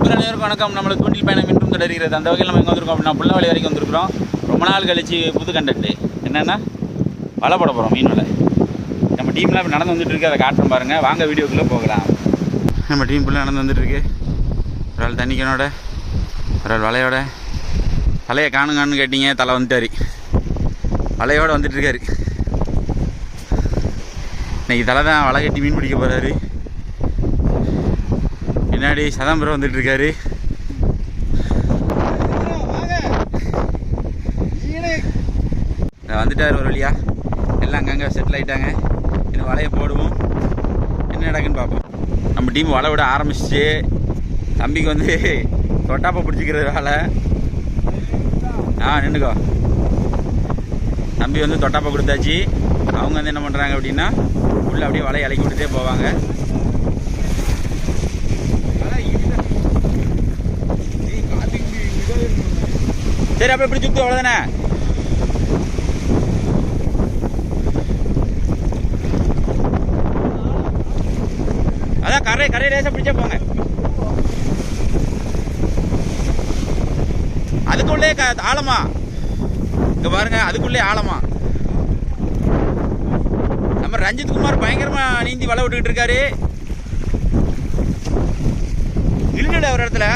நண்பர்கள் அனைவருக்கும் வணக்கம். நம்மளை தூண்டில் பயணம் இன்றும் தொடர்கிறது. அந்த வகையில் நம்ம எங்கே வந்திருக்கோம் அப்படின்னா புள்ளவழி வரைக்கும் வந்திருக்கிறோம். ரொம்ப நாள் கழிச்சு புது கண்டென்ட் என்னென்னா வலை போட போகிறோம், மீன் வலை. நம்ம டீம்லாம் இப்போ நடந்து வந்துட்டு இருக்கு, அதை காட்டுறோம் பாருங்கள். வாங்க வீடியோக்குள்ளே போகலாம். நம்ம டீம் ஃபுல்லாக நடந்து வந்துட்டுருக்கு. ஒரு ஆள் தண்ணிக்கனோட, ஒரு ஆள் வலையோட. வலையை காணுங்கான்னு கேட்டீங்க, தலை வந்துட்டார். வலையோடு வந்துட்டுருக்காரு. இன்றைக்கி தலை தான் வலை கட்டி மீன் பிடிக்க போகிறாரு. பின்னாடி சதாம்பரம் வந்துட்டுருக்காரு. வந்துட்டார் ஒரு வழியா. எல்லாம் அங்கங்கே செட்டில் ஆகிட்டாங்க. இன்னும் வலையை போடுவோம், என்ன நடக்குன்னு பார்ப்போம். நம்ம டீம் வலை விட ஆரம்பிச்சிச்சு. தம்பிக்கு வந்து தொட்டாப்பை பிடிச்சிக்கிறது வேலை. நின்றுக்கோ. தம்பி வந்து தொட்டாப்பை கொடுத்தாச்சு. அவங்க வந்து என்ன பண்ணுறாங்க அப்படின்னா உள்ளே அப்படியே வலையை இறக்கி விட்டுட்டே போவாங்க. சரி, அப்படியே இப்படி சுத்து, அவ்வளோதானே. அதான் கரையை லேசாக பிடிச்சா போங்க. அதுக்குள்ளே ஆழமா இங்க பாருங்க, அதுக்குள்ளே ஆழமா. நம்ம ரஞ்சித் குமார் பயங்கரமா நீந்தி வலை விட்டுக்கிட்டு இருக்காரு. இல்ல ஒரு இடத்துல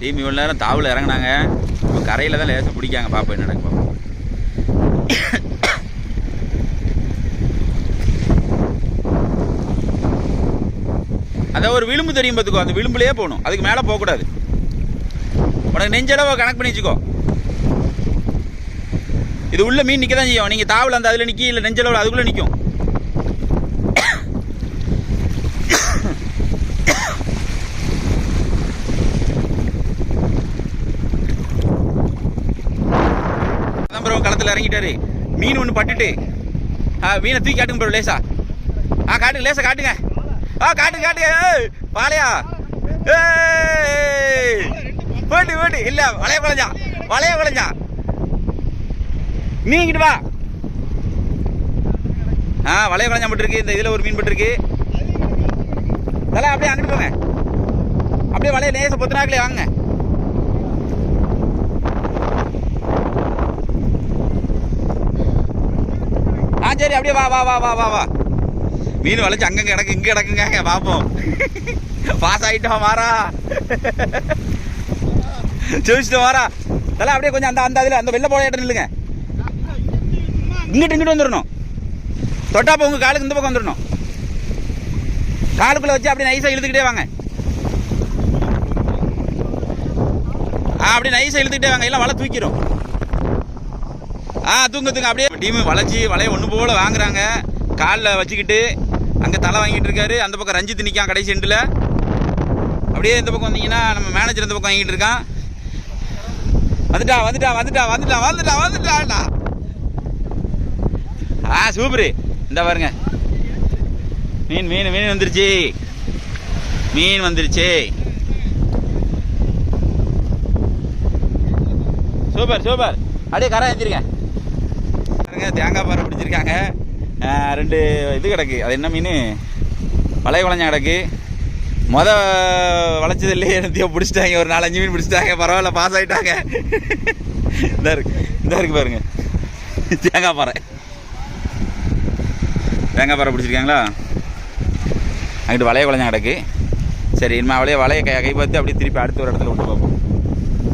டீம் இவ்வளோ நேரம் தாவில் இறங்கினாங்க. இப்போ கரையில் தான் லேசாக பிடிக்காங்க. பார்ப்போம் என்ன நடக்கும். பார்ப்போம். அதான் ஒரு விளிம்பு தெரியும் பார்த்துக்கோ, அந்த விளிம்புலேயே போகணும், அதுக்கு மேலே போகக்கூடாது. உனக்கு நெஞ்சளவு கணக்கு பண்ணி வச்சுக்கோ. இது உள்ள மீன் நிற்க தான் செய்யும். நீங்கள் தாவில் அந்த அதில் நிற்கி, இல்லை நெஞ்சளவில் அதுக்குள்ளே நிற்கும். களத்தில் இறங்கிட்டாரு. மீன் ஒன்று பட்டுட்டு மீனை தூக்கி காட்டுங்க ப்ரோ லேசா. காட்டுங்க, லேசா காட்டுங்க. காட்டுங்க. வாழையா போட்டு இல்ல, வளைய குழஞ்சா மீன் கிட்ட வா. வளைய குழஞ்சா பட்டுருக்கு. இந்த இதுல ஒரு மீன் பட்டுருக்கு. தலை அப்படியே அங்கிட்டு போங்க. அப்படியே வளைய லேசா பொத்துனாக்களே வாங்க. சரி, அப்படியே வா. மீன் வளைச்சு அங்க கிடக்கு, இங்க கிடக்குங்க. பார்ப்போம். பாஸ் ஆகிட்டோம். மாறா ஜெயிச்சிட்டோம். மாறா தலை அப்படியே கொஞ்சம் அந்த அதில் அந்த வெள்ளை போட இடம் இல்லைங்க. இங்கிட்டு வந்துடணும். தொட்டாப்ப உங்க காலுக்கு இந்த பக்கம் வந்துடணும். காலுக்குள்ள வச்சு அப்படியே நைஸா இழுத்துக்கிட்டே வாங்க. அப்படியே நைஸா இழுத்துக்கிட்டே வாங்க. எல்லாம் வலை தூக்கிடும். தூங்க அப்படியே. டீமு வளைச்சி வலையை ஒன்று போல வாங்குறாங்க. காலில் வச்சுக்கிட்டு அங்கே தலை வாங்கிட்டு இருக்காரு. அந்த பக்கம் ரஞ்சித் நிற்கான் கடைசி எண்டில். அப்படியே இந்த பக்கம் வந்தீங்கன்னா நம்ம மேனேஜர் இந்த பக்கம் வாங்கிட்டு இருக்கான். வந்துட்டா. சூப்பரு. இந்த பாருங்க, மீன் வந்துருச்சு. சூப்பர். அப்படியே கரை ஏற்றிருக்கேன். தேங்காய் பாறை பிடிச்சிருக்காங்க. 2 இது கிடக்கு. அது என்ன மீன்? வளைய குழஞ்சா கிடக்கு. வளைச்சது இல்லையே, என்னத்தையோ பிடிச்சிட்டாங்க. ஒரு 4-5 மீன் பிடிச்சிட்டாங்க. பரவாயில்ல, பாஸ் ஆகிட்டாங்க. இந்த இருக்கு பாருங்க, தேங்காய் பாறை பிடிச்சிருக்காங்களா. அங்கிட்டு வளைய குழஞ்சா கிடக்கு. சரி, இனிமே வலையை கைப்பற்றி அப்படியே திருப்பி அடுத்த ஒரு இடத்துல விட்டு பார்ப்போம்.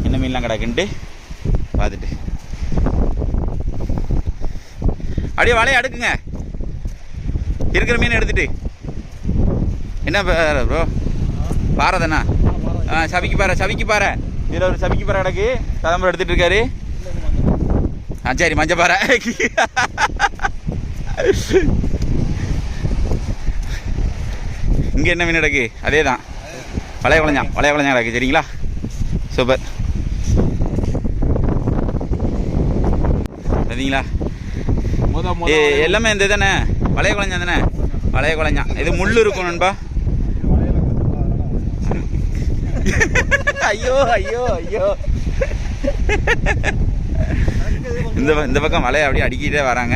என்ன மீன்லாம் கிடக்குன்ட்டு பார்த்துட்டு அப்படியே வலையை அடுக்குங்க. இருக்கிற மீன் எடுத்துட்டு. என்ன ப்ரோ, பாறை தானே? சபிக்கு பாறை. இதில் ஒரு சபிக்கு பாறை கிடக்கு. சதம்பரம் எடுத்துட்டு இருக்காரு. சரி, மஞ்சள் பாறை. இங்கே என்ன மீன் கிடக்கு? அதே தான், வளைய குழஞ்சா கிடக்கு. சரிங்களா, சூப்பர். சரிங்களா, எல்லாமே இந்த தானே, வளைய குழஞ்சா தானே? வளைய குழஞ்சா. இது முள்ளு இருக்கும் நண்பா. ஐயோ இந்த பக்கம் வலையை அப்படியே அடிக்கிட்டே வராங்க.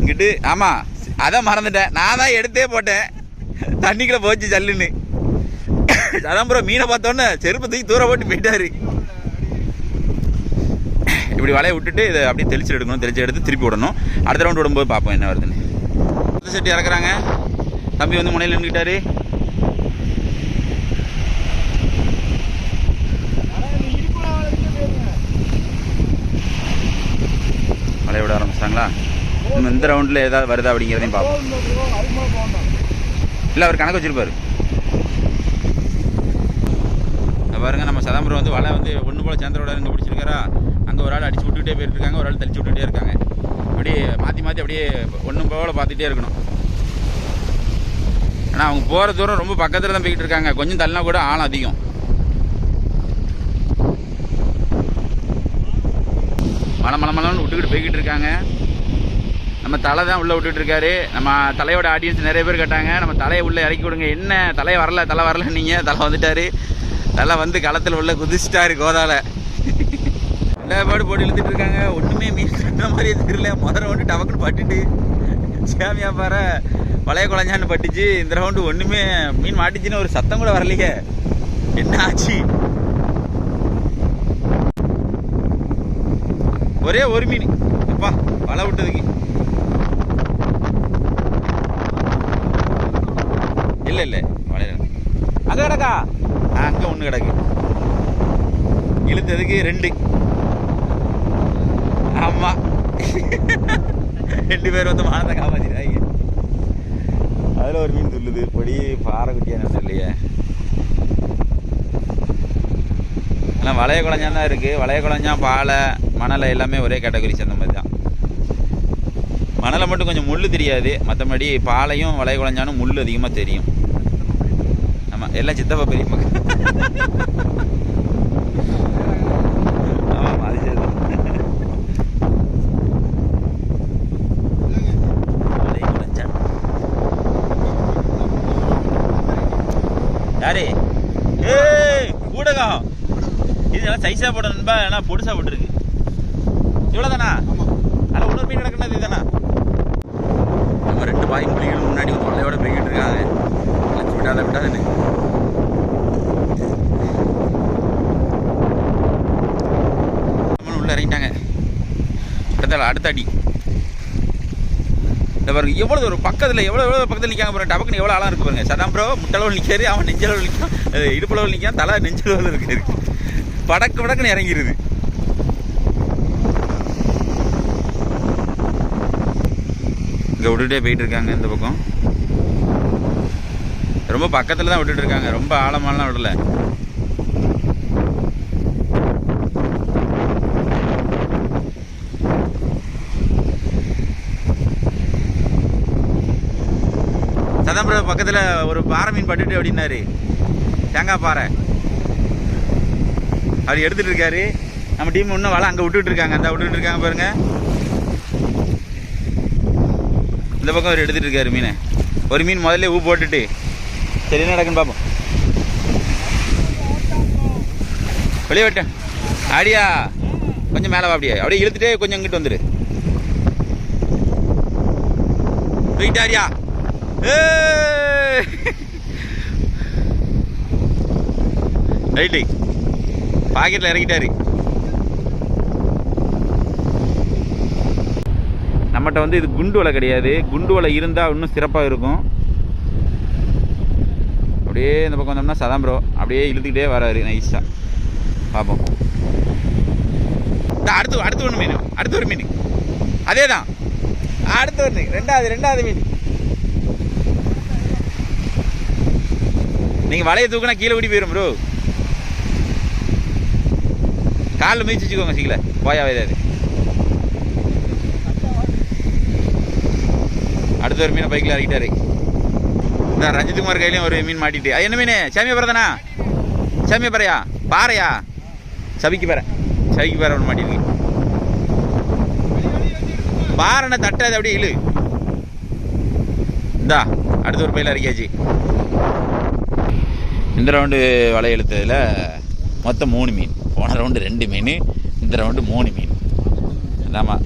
இங்கிட்டு. ஆமாம், அதான் மறந்துட்டேன். நான் தான் எடுத்தே போட்டேன். தண்ணிக்குள்ள போச்சு ஜல்லுன்னு. சதாம்பரம் மீனை பார்த்தோன்னே செருப்பு தூக்கி தூர போட்டு போயிட்டாரு. இப்படி வலையை விட்டுட்டு இதை அப்படியே தெளிச்சு எடுக்கணும். தெளிச்சு எடுத்து திருப்பி விடணும். அடுத்த ரவுண்ட் விடும்போது பார்ப்போம் என்ன வருதுன்னு. செட்டு இறக்குறாங்க. தம்பி வந்து முனையில் நின்றுக்கிட்டாரு. வலையை விட ஆரம்பிச்சிட்டாங்களா? இன்னும் இந்த ரவுண்டில் ஏதாவது வருதா அப்படிங்கிறதையும் பார்ப்போம். இல்லை அவர் கணக்கு வச்சுருப்பார். பாருங்க நம்ம சதாம்பரம் வந்து வலை வந்து ஒன்று போல் சேந்திரோட இங்கே பிடிச்சிருக்காரா. அங்கே ஒரு ஆள் அடிச்சு விட்டுக்கிட்டே போயிருக்காங்க, ஒரு ஆள் தெளிச்சு விட்டுகிட்டே இருக்காங்க. அப்படியே மாற்றி மாற்றி அப்படியே ஒன்றும் போல் பார்த்துட்டே இருக்கணும். ஆனால் அவங்க போகிற தூரம் ரொம்ப பக்கத்தில் தான் போய்கிட்டு இருக்காங்க. கொஞ்சம் தள்ளினா கூட ஆழம் அதிகம். மலமலன்னு விட்டுக்கிட்டு போய்கிட்டு இருக்காங்க. நம்ம தலை தான் உள்ளே விட்டுட்டு இருக்காரு. நம்ம தலையோட ஆடியன்ஸ் நிறைய பேர் கேட்டாங்க, நம்ம தலையை உள்ளே இறக்கி விடுங்க. என்ன தலை வரல நீங்கள். தலை வந்துட்டார். தலை வந்து களத்தில் உள்ள குதிச்சிட்டாரு கோதால. எல்லா பாடு போட்டு இழுத்துட்டு இருக்காங்க. ஒன்றுமே மீன் கட்டுற மாதிரியே தெரியல. முதல் ரவுண்டு டபக்குன்னு பட்டுட்டு சாமியா பாரு வளைய குழஞ்சான்னு பட்டுச்சு. இந்த ரவுண்டு ஒன்றுமே மீன் மாட்டிச்சுன்னு ஒரு சத்தம் கூட வரலையே. என்ன ஆச்சு? ஒரே ஒரு மீன் எப்பா வலை விட்டதுக்கு. இல்லை வளைய அங்கே கிடக்கா? அங்கே ஒன்று கிடக்கு. இழுத்ததுக்கு 2. ஆமாம், 2 பேர் வந்து மானத்தை காப்பாற்றிடுறாங்க. அதில் ஒரு மீன் துள்ளுது. பொடி பாறை குட்டியான இல்லையே. எல்லாம் வளைய குழஞ்சான் தான் இருக்குது. வளைய குழஞ்சான், பாலை, மணலை எல்லாமே ஒரே கேட்டகரி சேர்ந்த மாதிரி தான். மணலை மட்டும் கொஞ்சம் முள் தெரியாது. மற்றபடி பாலையும் வளைய குழஞ்சானும் முள் அதிகமாக தெரியும். ஆமாம், எல்லாம் சித்தப்பா பெரியம்மா. ஆமாம், அது சரி. யாரு? ஊடகம் இது எல்லாம் சைஸாக போடணும்பா. ஏன்னா பொடுசா போட்டுருக்கு. இவ்வளோ தானா? அதில் இன்னொரு மீன் கிடக்குறது இதுதானா? நம்ம 2 பாய் புலிகளும் முன்னாடி வந்து வலையோட போய்கிட்டு இருக்காங்க. விட்டாதுன்னு உள்ள இறங்கிட்டாங்க. அடுத்த அடி. இந்த பாருங்க எவ்வளோ ஒரு பக்கத்தில் எவ்வளோ பக்கத்தில் நிற்காங்க பாருங்க. டபக்குன்னு எவ்வளோ ஆளாக இருக்கு பாருங்க. சதாம்பரம் முட்டளவில் நிற்காரு, அவன் நெஞ்சளவில் நிற்கான், இடுப்பளவில் நிற்கான், தலை நெஞ்சளவில் இருக்காரு. படக்குன்னு இறங்கிடுது. இங்கே விட்டுட்டே போயிட்டு இருக்காங்க. இந்த பக்கம் ரொம்ப பக்கத்தில் தான் விட்டுட்டு இருக்காங்க. ரொம்ப ஆழமாலாம் விடல. சதாம்பரம் பக்கத்தில் ஒரு பாறை மீன் பட்டுட்டு அப்படின்னாரு. தேங்காய் பாறை அப்படி எடுத்துட்டு இருக்காரு. நம்ம டீம் இன்னும் வலை அங்கே விட்டுட்டு இருக்காங்க. அந்த விட்டுட்டு இருக்காங்க பாருங்க. இந்த பக்கம் அவர் எடுத்துட்டு இருக்காரு மீனை. ஒரு மீன் முதல்ல ஊ போட்டுட்டு சரி என்ன நடக்குன்னு பார்ப்போம். வெளியே விட்டேன். ஆடியா கொஞ்சம் மேலே அப்படியே அப்படியே இழுத்துட்டே கொஞ்சம் இங்கிட்டு வந்துடு. போயிட்டாரியா? ரைட்டு பாக்கெட்டில் இறக்கிட்டாரு. நம்மகிட்ட வந்து இது குண்டு வலை கிடையாது. குண்டு வலை இருந்தால் இன்னும் சிறப்பாக இருக்கும். அப்படியே இந்த பக்கம் வந்தோம்னா சதாம்பரம் அப்படியே இழுத்துக்கிட்டே வராரு நைஸாக. பார்ப்போம். அடுத்து ஒன்று மீன், அடுத்து ஒரு மீன், அதே தான் அடுத்து ஒன்று, ரெண்டாவது மீன். நீங்கள் வலையை தூக்குனா கீழே ஓடி போயிடும் ப்ரோ. காலில் மிதிச்சு வச்சுக்கோங்க சீக்கிரம் போயாவே ஏதாவது. அடுத்த ஒரு மீனை பைக்கில் இறக்கிட்டாரு. இந்த ரஞ்சித்குமார் கையிலையும் ஒரு மீன் மாட்டிட்டு. அது என்ன மீன்? சாமியா பறதானா? சாமியா பறையா? பாறையா? சபிக்கு பாறை ஒன்று மாட்டிருக்கு. பாறைனை தட்டாது அப்படியே இழு. இந்தா அடுத்த ஒரு பையில இறக்கியாச்சு. இந்த ரவுண்டு வலை இழுத்ததில் மொத்தம் 3 மீன். போன ரவுண்டு 2 மீன், இந்த ரவுண்டு 3 மீன். ஆமாம்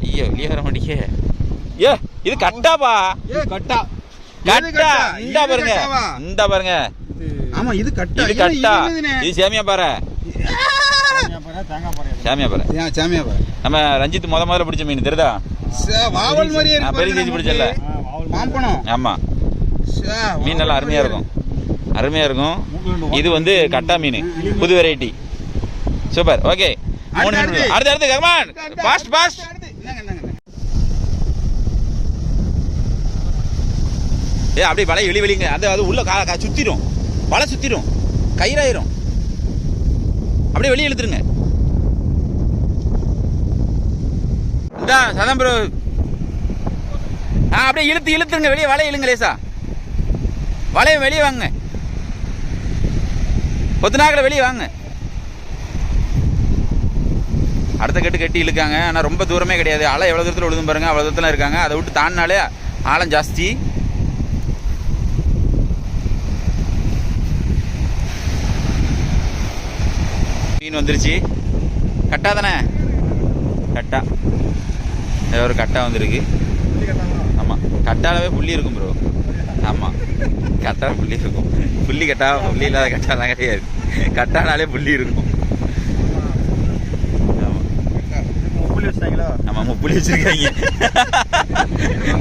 ஐயோ வெளியே வர மாட்டேங்க. ஏ இது கட்டாப்பா. கட்டா கட்டா இந்த பாருங்க, இந்த பாருங்க. ஆமா இது கட்டா. இது கட்டா. இது சேமியா பாறை. சேமியா பாறை. சேமியா பாறை. நம்ம ரஞ்சித் முதல்ல பிடிச்ச மீன் தெரியுதா? வாவல் மாதிரியே இருக்கு. பெரிய சைஸ் பிடிச்சல. மாம்பழம். ஆமா. மீன் நல்லா அருமையா இருக்கும். அருமையா இருக்கும். இது வந்து கட்டா மீன், புது வெரைட்டி. சூப்பர். ஓகே. 3 மீன். அடுத்து கமான். Fast fast. ஏ அப்படியே வலை வெளிங்க. அது உள்ள சுத்திரும். வலை சுத்திரும். கயிறாயிரும். அப்படியே வெளியே இழுத்துருங்க. இந்தா சதம் ப்ரோ. அப்படியே இழுத்துருங்க வெளியே. வலையை இழுங்க லேசா. வலையை வெளியே வாங்க. கொத்துனாக்கில் வெளியே வாங்க. அடுத்த கட்டி இழுக்காங்க. ஆனால் ரொம்ப தூரமே கிடையாது. அலை எவ்வளோ தூரத்தில் விழுதும் பாருங்க. அவ்வளோ தூரத்தில் இருக்காங்க. அதை விட்டு தாண்டினாலே ஆழம் ஜாஸ்தி. மீன் வந்துருச்சு. கட்டா தானே? கட்டா. ஒரு கட்டா வந்துருக்கு. ஆமாம், கட்டாலவே புள்ளி இருக்கும் ப்ரோ. ஆமாம், கட்டால புள்ளி இருக்கும். புள்ளி கட்டா, புள்ளி இல்லாத கட்டாலாம் கிடையாது. கட்டானாலே புள்ளி இருக்கும். ஆமாம், முப்புள்ளி வச்சிருக்காங்க.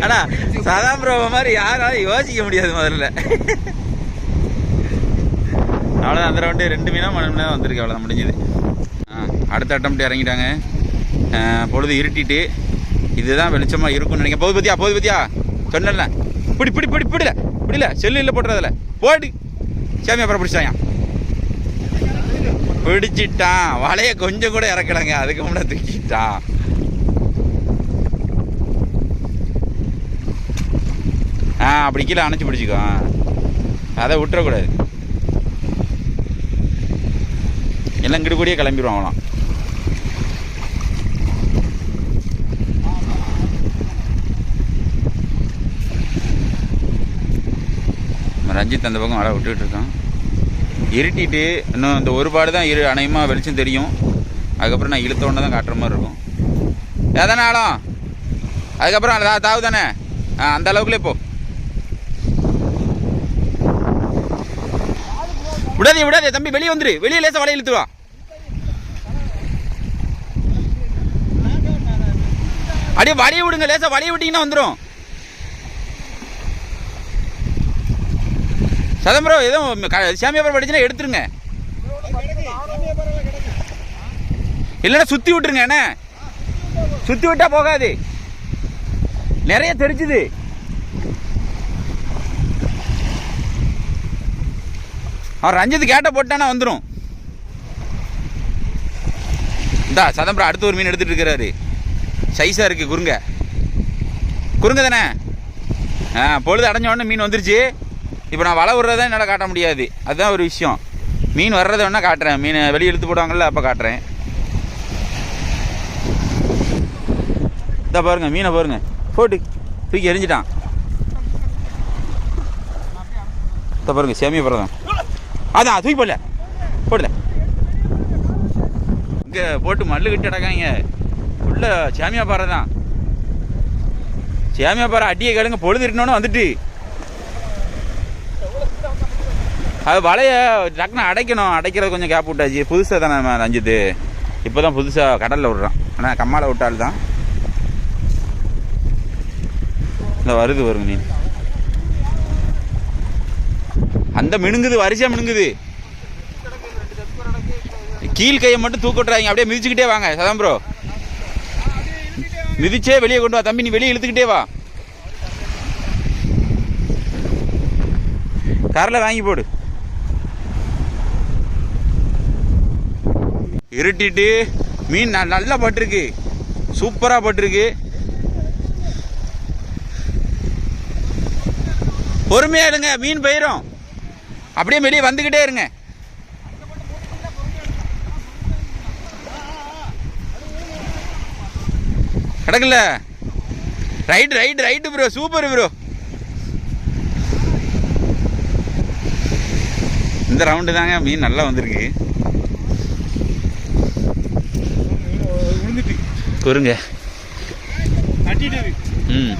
ஆனால் சதாம் ப்ரோ மாதிரி யாராலும் யோசிக்க முடியாது முதல்ல. அவ்வளோதான். அந்த ரவுண்டு 2 மீனோ 3 மீனோ வந்திருக்கு. அவ்வளோதான், முடிஞ்சுது. அடுத்த அட்டம்ப்ட் இறங்கிட்டாங்க. பொழுது இருட்டிட்டு. இதுதான் வெளிச்சமாக இருக்கும்னு நினைக்கிறேன். போது பத்தியா சொன்னல. பிடில செல்லு இல்லை போட்டுறதில்ல. போடு. சாமி அப்புறம் பிடிச்சாங்க. பிடிச்சிட்டான். வலையை கொஞ்சம் கூட இறக்கலங்க. அதுக்கு முன்னாடி தூக்கிட்டான். அப்படி கீழே அணைச்சி பிடிச்சிக்கோ. அதை விட்டுறக்கூடாது. எல்லாம் கிடுக்கூடியே கிளம்பிடுவோம். அவலாம் ரஞ்சித் அந்த பக்கம் வலை விட்டுட்டு இருக்கான். இருட்டிட்டு இன்னும் இந்த ஒரு பாடு தான் அநேகமாக வெளிச்சம் தெரியும். அதுக்கப்புறம் நான் இழுத்தோன்னு தான் காட்டுற மாதிரி இருக்கும். ஏதானே ஆழம். அதுக்கப்புறம் தாவு தானே. அந்த அளவுக்குள்ளே போ. விடாதே தம்பி. வெளியே வந்துரு. வெளியே லேசா வலையை இழுத்துவா. அப்படியே வலையை விடுங்க. லேசா வலையை விட்டீங்கன்னா வந்துடும். சதம் ப்ரோ எதுவும் சாமியா பரம் படிச்சுன்னா எடுத்துருங்க. இல்லைன்னா சுற்றி விட்டுருங்க. என்ன சுற்றி விட்டா போகாது. நிறைய தெரிச்சுது. அவர் ரஞ்சித் கேட்ட போட்டானா வந்துடும். இந்தா சதம் ப்ரோ அடுத்து ஒரு மீன் எடுத்துட்டு இருக்கிறாரு. சைஸாக இருக்கு. குறுங்க தானே. பொழுது அடைஞ்ச உடனே மீன் வந்துருச்சு. இப்போ நான் வலை விடுறதா என்னால் காட்ட முடியாது. அதுதான் ஒரு விஷயம். மீன் வர்றதை வேணா காட்டுறேன். மீன் வெளியே இழுத்து போடுவாங்கல்ல, அப்போ காட்டுறேன். இதை பாருங்க, மீனை பாருங்க. போட்டு தூக்கி எரிஞ்சிட்டான். இதை பாருங்க, சேமியா பரதம். அதான் தூக்கி போடல. இங்கே போட்டு மல்லு கட்டி அடக்காங்க. உள்ள சேமியா பாறை தான். சேமியா பாறை அடியை கேளுங்க. பொழுது இருக்கணும்னு வந்துட்டு அது வலையை டக்குன்னு அடைக்கணும். அடைக்கிறது கொஞ்சம் கேப் விட்டாச்சு. புதுசாக தானே நம்ம ரஞ்சித்து இப்போ தான் புதுசாக கடலில் விட்றான். ஆனால் கம்மாவில் விட்டால் தான் இந்த வருது மீன். அந்த மினுங்குது, வரிசையாக மினுங்குது. கீழ் கையை மட்டும் தூக்க விட்டுறாங்க. அப்படியே மிதிச்சுக்கிட்டே வாங்க சதம் ப்ரோ. மிதிச்சே வெளியே கொண்டு வா தம்பி. நீ வெளியே இழுத்துக்கிட்டே வா. கரில் வாங்கி போடு. இருட்டிட்டு மீன் நல்லா பட்டிருக்கு. சூப்பராக பட்டிருக்கு. பொறுமையா இருங்க, மீன் போயிடும். அப்படியே வெளியே வந்துக்கிட்டே இருங்க. கிடக்குல. Right bro. Super bro. இந்த ரவுண்டு தாங்க மீன் நல்லா வந்திருக்கு. குறுங்க ம்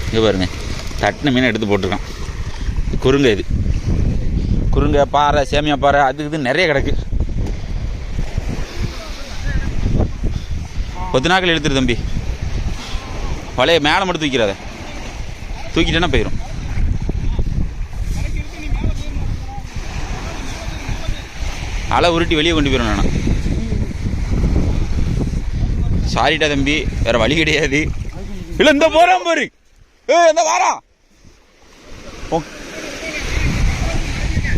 இங்கே பாருங்க தட்டின மீனை எடுத்து போட்டிருக்கான். குறுங்க இது குறுங்க பாறை சேமியா பாறை அது இது நிறைய கிடக்கு. கொத்து நாக்கில் எடுத்துரு தம்பி. வலைய மேலே மட்டும் தூக்கிறாத, தூக்கிட்டேன்னா போயிடும். அலை உருட்டி வெளியே கொண்டு போயிடும். நான் சாரிட்டா தம்பி, வேற வழி கிடையாது. இல்லை இந்த போறான் பாரு, இந்த வாரம்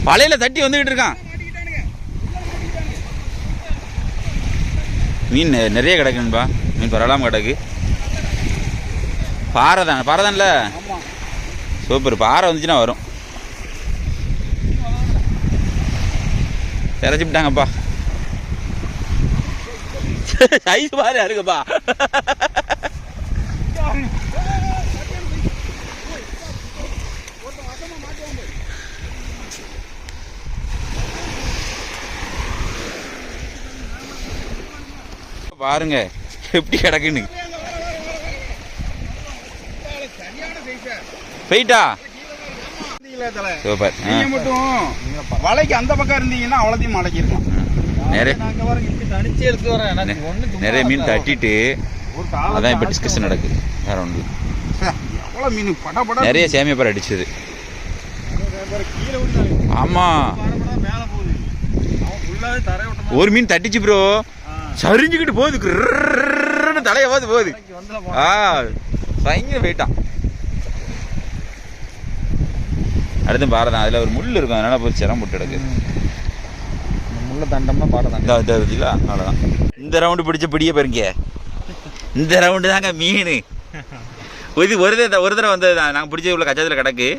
வலையில தட்டி வந்துகிட்டு இருக்கான். மீன் நிறைய கிடக்குன்பா, மீன் பரவாயில்லாம கிடக்கு. பாறை தான்ல, சூப்பர். பாறை வந்துச்சுன்னா வரும். இறச்சி விட்டாங்கப்பா. சைஸ் பாரு இருக்குப்பா. பாருங்க எப்படி கிடக்குன்னு. போயிட்டா சூப்பர். வலைக்கு அந்த பக்கம் இருந்தீங்கன்னா அவ்வளோத்தையும் மடக்கிருக்கும். நிறைய மீன் தட்டிட்டு அதான் இப்போ டிஸ்கஷன் நடக்குது. வேற ஒன்று நிறைய சேமியா பாறை அடிச்சது. ஆமா ஒரு மீன் தட்டிச்சு ப்ரோ, சரிஞ்சுக்கிட்டு போகுது, தலைய போகுது. பயங்கர போயிட்டான். அடுத்து பாறை தான், அதில் ஒரு முள் இருக்கும், அதனால போய் சிரம் போட்டு எடுக்குது. முள்ள தண்டம்னா பாறை தான். அவ்வளோதான். இந்த ரவுண்டு பிடிச்ச பிடிய பாருங்க. இந்த ரவுண்டு தாங்க மீன். இது ஒரு தடவை வந்தது தான். நாங்கள் பிடிச்சது உள்ள கச்சாத்தில் கிடக்கு.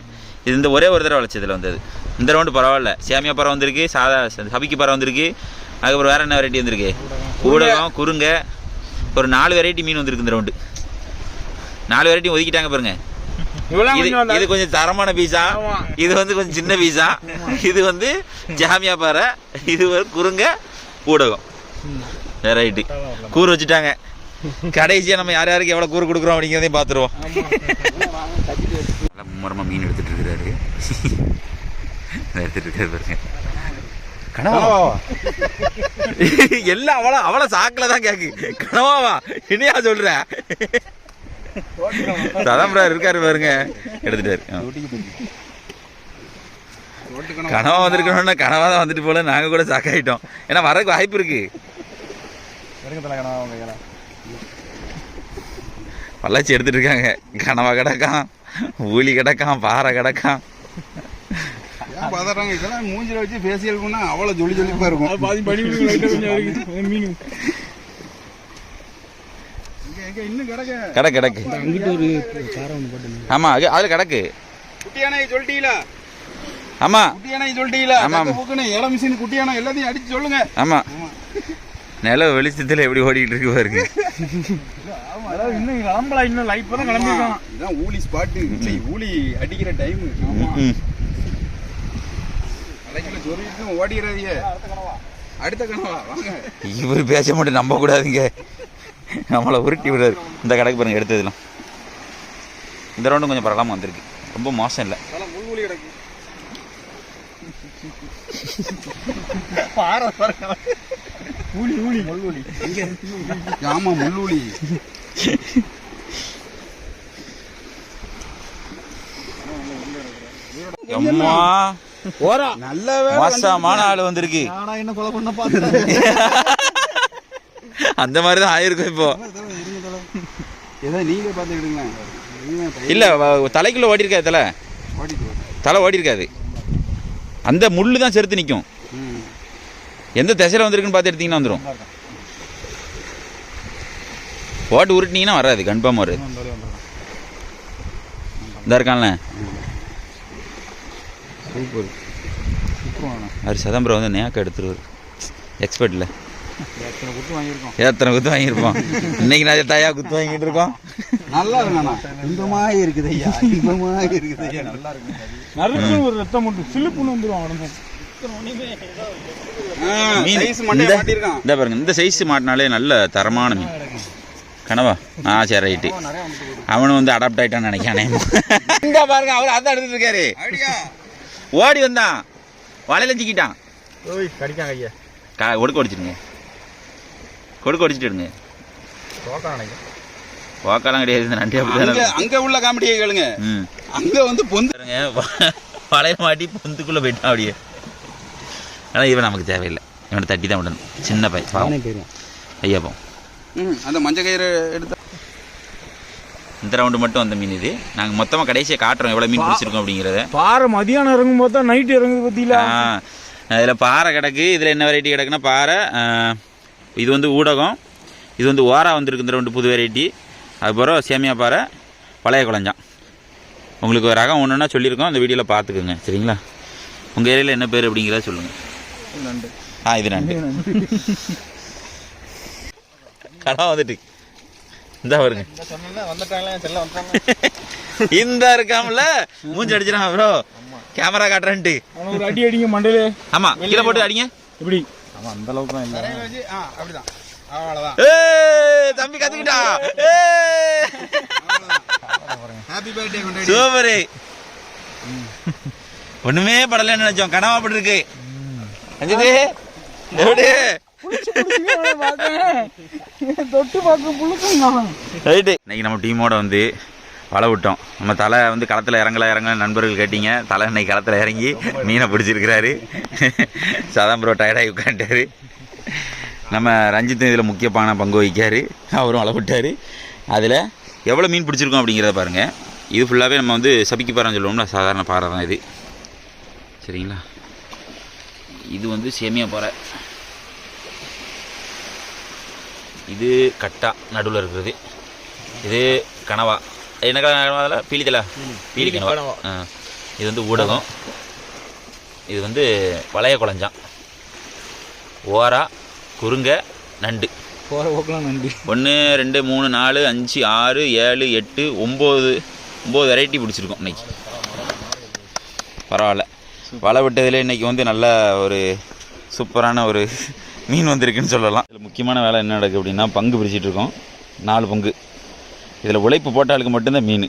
இது இந்த ஒரே ஒரு தடவை வளச்சதில் வந்தது. இந்த ரவுண்டு பரவாயில்ல. சேமியா பறவை வந்திருக்கு, சாதா சபிக்கு பறவை வந்திருக்கு. அதுக்கப்புறம் வேறு என்ன வெரைட்டி வந்திருக்கு? ஊடகம், குறுங்க, ஒரு 4 வெரைட்டி மீன் வந்திருக்கு இந்த ரவுண்டு. 4 வெரைட்டி ஒதுக்கிட்டாங்க பாருங்க. இது கொஞ்சம் தரமான பீஸா, இது கொஞ்சம் சின்ன பீஸா, இது ஜாமியா பாறை, இது குறுங்க, ஊடகம் வெரைட்டி. கூறு வச்சுட்டாங்க. கடைசியாக நம்ம யார் யாருக்கு எவ்வளோ கூறு கொடுக்குறோம் அப்படிங்கிறதையும் பார்த்துருவோம். மும்மரமாக மீன் எடுத்துட்டு இருக்கிறாரு. எடுத்துட்டு இருக்காரு பாருங்க. கனவாவா? எல்லாம் அவளை சாக்கில் தான் கேக்கு. கனவாவா என்னையா சொல்ற? சதாம்பரார் இருக்காரு பாருங்க, எடுத்துட்டாரு. கனவா வந்திருக்கணும்னா கனவா தான் வந்துட்டு போல. நாங்கள் கூட சாக்காயிட்டோம். ஏன்னா வரக்கு வாய்ப்பு இருக்கு. பல்லாச்சி எடுத்துட்டு இருக்காங்க. கனவா கிடக்கான், ஊலி கிடக்கான், பாறை கிடக்கான். இதெல்லாம் மூஞ்சில வச்சு பேசியல் பண்ணா அவ்வளவு ஜொலி ஜொலிப்பா இருக்கும். கிடக்கு. ஆமா அதுல கிடக்கு. குட்டியானை சொல்லிட்டீங்களா? ஆமா குட்டியானை சொல்லிட்டீங்களா? ஆமா இடம் மிஷின் குட்டியானை எல்லாத்தையும் அடிச்சு சொல்லுங்க. ஆமா நில வெளிச்சத்துல எப்படி ஓடிட்டு இருக்கு பாருங்க. இன்னும் கிளம்பல, இன்னும் லைஃப் தான் கிளம்பிருக்கான். இதான் ஊலி ஸ்பாட்டு, ஊலி அடிக்கிற டைம். ஓடிடுறீங்க. அடுத்த கனவா வாங்க. இவர் பேச மட்டும் நம்ப கூடாதுங்க, நம்மளை உருட்டி விடுறாரு. இந்த கடைக்கு பாருங்க எடுத்ததுலாம். இந்த ரவுண்டும் கொஞ்சம் பரவாயில்லாம வந்திருக்கு, ரொம்ப மோசம் இல்லை. முள்ளுலி கிடக்கு. ஆமா முள்ளுலி. அம்மா நல்ல மோசமான ஆளு வந்திருக்கு. அந்த மாதிரிதான் ஆயிருக்கும் இப்போ. நீங்க பாத்துக்கிடுங்க. இல்ல தலைக்குள்ள ஓடி இருக்காது, தலை ஓடி இருக்காது. அந்த முள்ளு தான் செருத்து நிற்கும். எந்த திசையில வந்திருக்குன்னு பார்த்து எடுத்தீங்கன்னா வந்துடும். ஓட்டு உருட்டினீங்கன்னா வராது, கன்ஃபார்ம் வராது. இந்த இருக்கான்ல சூப்பர். அவர் சிதம்பரம் நேக்க எடுத்துருவார். எக்ஸ்பர்ட்ல எத்தனை குத்து வாங்கியிருப்போம். இன்னைக்கு நான் தாயா குத்து வாங்கிட்டு இருக்கோம். நல்லா இருக்குண்ணா, இன்பமாக இருக்குது ஐயா, இன்பமாக இருக்குது ஐயா. நல்லா இருக்கு. ஒரு ரத்தம் மட்டும் சிலுப்புன்னு வந்துடும். இந்த பாருங்க, இந்த சைஸ் மாட்டினாலே நல்ல தரமான மீன். கனவா சரி ரைட்டு. அவனும் வந்து அடாப்ட் ஆகிட்டான்னு நினைக்கானே. இங்கே பாருங்க, அவர் அதான் எடுத்துட்டு இருக்காரு. ஓடி வந்தான், வலையில சிக்கிட்டான். கடிக்காங்க ஐயா. ஒடுக்க ஒடிச்சிடுங்க, கொடுக்க ஒடிச்சிட்டுடுங்க. போக்கலாம் கிடையாது. நன்றி. அங்கே உள்ள காமெடியை கேளுங்க. அங்கே வந்து பொந்துங்க வலையில மாட்டி பொந்துக்குள்ளே போயிட்டான் அப்படியே. ஆனால் இவன் நமக்கு தேவையில்லை, இவனை தட்டி தான் விடணும். சின்ன பையன் போயிடும் ஐயாப்போ. அந்த மஞ்சள் கயிறு எடுத்து இந்த ரவுண்டு மட்டும் வந்த மீன் இது. நாங்கள் மொத்தமாக கடைசியாக காட்டுறோம் எவ்வளோ மீன் பிடிச்சிருக்கோம் அப்படிங்கிறத. பாறை மதியானம் இறங்கும் போது தான் நைட்டு இறங்குது பார்த்தீங்களா. இதில் பாறை கிடக்கு. இதில் என்ன வெரைட்டி கிடக்குன்னா பாறை, இது வந்து ஊடகம், இது வந்து ஓரா வந்துருக்கு இந்த ரவுண்டு புது வெரைட்டி. அதுக்கப்புறம் சேமியா பாறை, பழைய குழஞ்சான். உங்களுக்கு ஒரு ரகம் ஒன்றுன்னா சொல்லியிருக்கோம், அந்த வீடியோவில் பார்த்துக்குங்க சரிங்களா. உங்கள் ஏரியாவில் என்ன பேர் அப்படிங்கிறத சொல்லுங்கள். நண்டு. இது நண்டு. கனவா வந்துட்டு இந்த வருங்க இந்த இருக்காமல மூஞ்சி அடிச்சிடாம ப்ரோ. கேமரா காட்டுறேன்ட்டு ஒரு அடி அடிங்க மண்டையில. ஆமா, கீழே போட்டு அடிங்க. இப்படி ஆமா, அந்த அளவுக்கு தான் இல்ல. அப்படிதான், அவ்வளவுதான். தம்பி கத்துக்கிட்டா. ஹேப்பி பர்த்டே கொண்டாடி. சூப்பர். ஒண்ணுமே படலன்னு நினைச்சோம், கனவா பட்டு இருக்கு. அஞ்சது எப்படி தொட்டு பார்க்க புழுக்குங்க. ரைட்டு. இன்னைக்கு நம்ம டீமோட வந்து வலை விட்டோம். நம்ம தலை வந்து களத்தில் இறங்கல நண்பர்கள் கேட்டீங்க. தலை இன்னைக்கு களத்தில் இறங்கி மீனை பிடிச்சிருக்கிறாரு. சதாம் ப்ரோ டயர்டாகி உட்காந்துட்டாரு. நம்ம ரஞ்சித் இதில் முக்கியமான பங்கு வகிக்காரு. அவரும் வலை விட்டார். அதில் எவ்வளோ மீன் பிடிச்சிருக்கோம் அப்படிங்கிறத பாருங்கள். இது ஃபுல்லாகவே நம்ம வந்து சபிக்கு பாறைன்னு சொல்லுவோம்ல, சாதாரண பாறை தான் இது சரிங்களா. இது வந்து சேமியா பாறை, இது கட்டா நடுவில் இருக்கிறது, இது கனவா. என்ன கனவா? பீலித்தலை, பீலி கனவா. இது வந்து ஊடகம், இது வந்து வளைய குழஞ்சான், ஓரா, குறுங்க, நண்டு. போகிற போக்கெலாம் நண்டு 1 2 3 4 5 6 7 8 9 வெரைட்டி பிடிச்சிருக்கோம் இன்னைக்கு. பரவாயில்ல, வலை விட்டதில் இன்றைக்கி வந்து நல்ல ஒரு சூப்பரான ஒரு மீன் வந்திருக்குன்னு சொல்லலாம். இதில் முக்கியமான வேலை என்ன நடக்குது அப்படின்னா, பங்கு பிரிச்சுட்டு இருக்கோம். 4 பங்கு. இதில் உழைப்பு போட்டாளுக்கு மட்டும்தான் மீன்.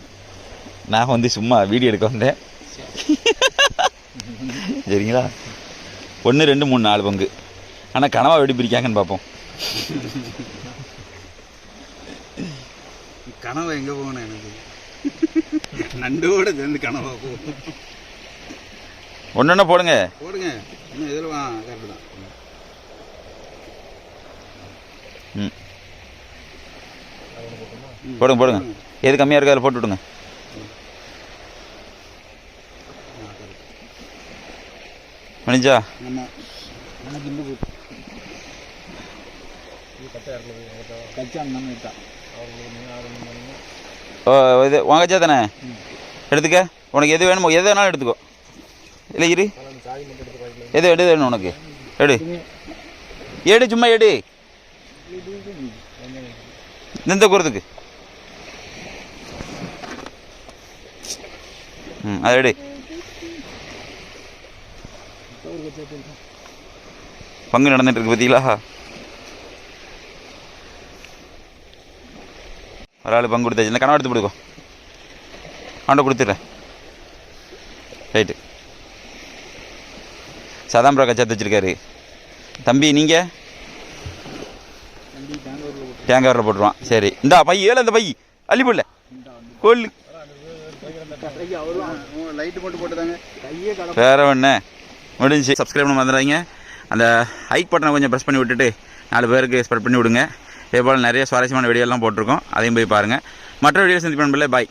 நான் வந்து சும்மா வீடியோ எடுக்க வந்தேன் சரிங்களா. 1 2 3 4 பங்கு. ஆனால் கனவா எப்படி பிரிக்காங்கன்னு பார்ப்போம். கனவா எங்கே போகணும் எனக்கு நண்டோட சேர்ந்து கனவா போகும். ஒன்று போடுங்க போடுங்க. இன்னும் இதில் கரெக்டு தான். போடுங்க போடுங்க. எது கம்மியாக இருக்கோ அதில் போட்டு விடுங்க. முடிஞ்சா இது வாங்கச்சா தானே எடுத்துக்க. உனக்கு எது வேணுமோ எது வேணாலும் எடுத்துக்கோ. இல்லை இரு, எது எடு வேணும் உனக்கு எடு எடு, சும்மா எடு. இந்த கூறதுக்கு அதை எடு. பங்கு நடந்துட்டு இருக்கு பார்த்தீங்களா. ஒரு ஆள் பங்கு கொடுத்தாச்சு. இந்த கனவா எடுத்து கொடுக்கோ, ஆண்ட கொடுத்துட்றேன். ரைட்டு. சதாம் ப்ரோ கச்சாத்து வச்சுருக்காரு. தம்பி நீங்கள் தேங்காய் போட்டுருவான். சரி, இந்தா பை ஏழு, அந்த பை அள்ளி போடல கொல்லு. லைட்டு போட்டு போட்டுதாங்க வேற ஒன்று முடிஞ்சு. சப்ஸ்கிரைப் பண்ண மறந்துடாதீங்க. அந்த ஹைக் பட்டனை கொஞ்சம் ப்ரெஸ் பண்ணி விட்டுட்டு 4 பேருக்கு ஸ்ப்ரெட் பண்ணி விடுங்க. இதே போல் நிறைய சுவாரஸ்யமான வீடியோலாம் போட்டிருக்கோம், அதையும் போய் பாருங்கள். மற்ற வீடியோ சந்திப்பேன். பாய்.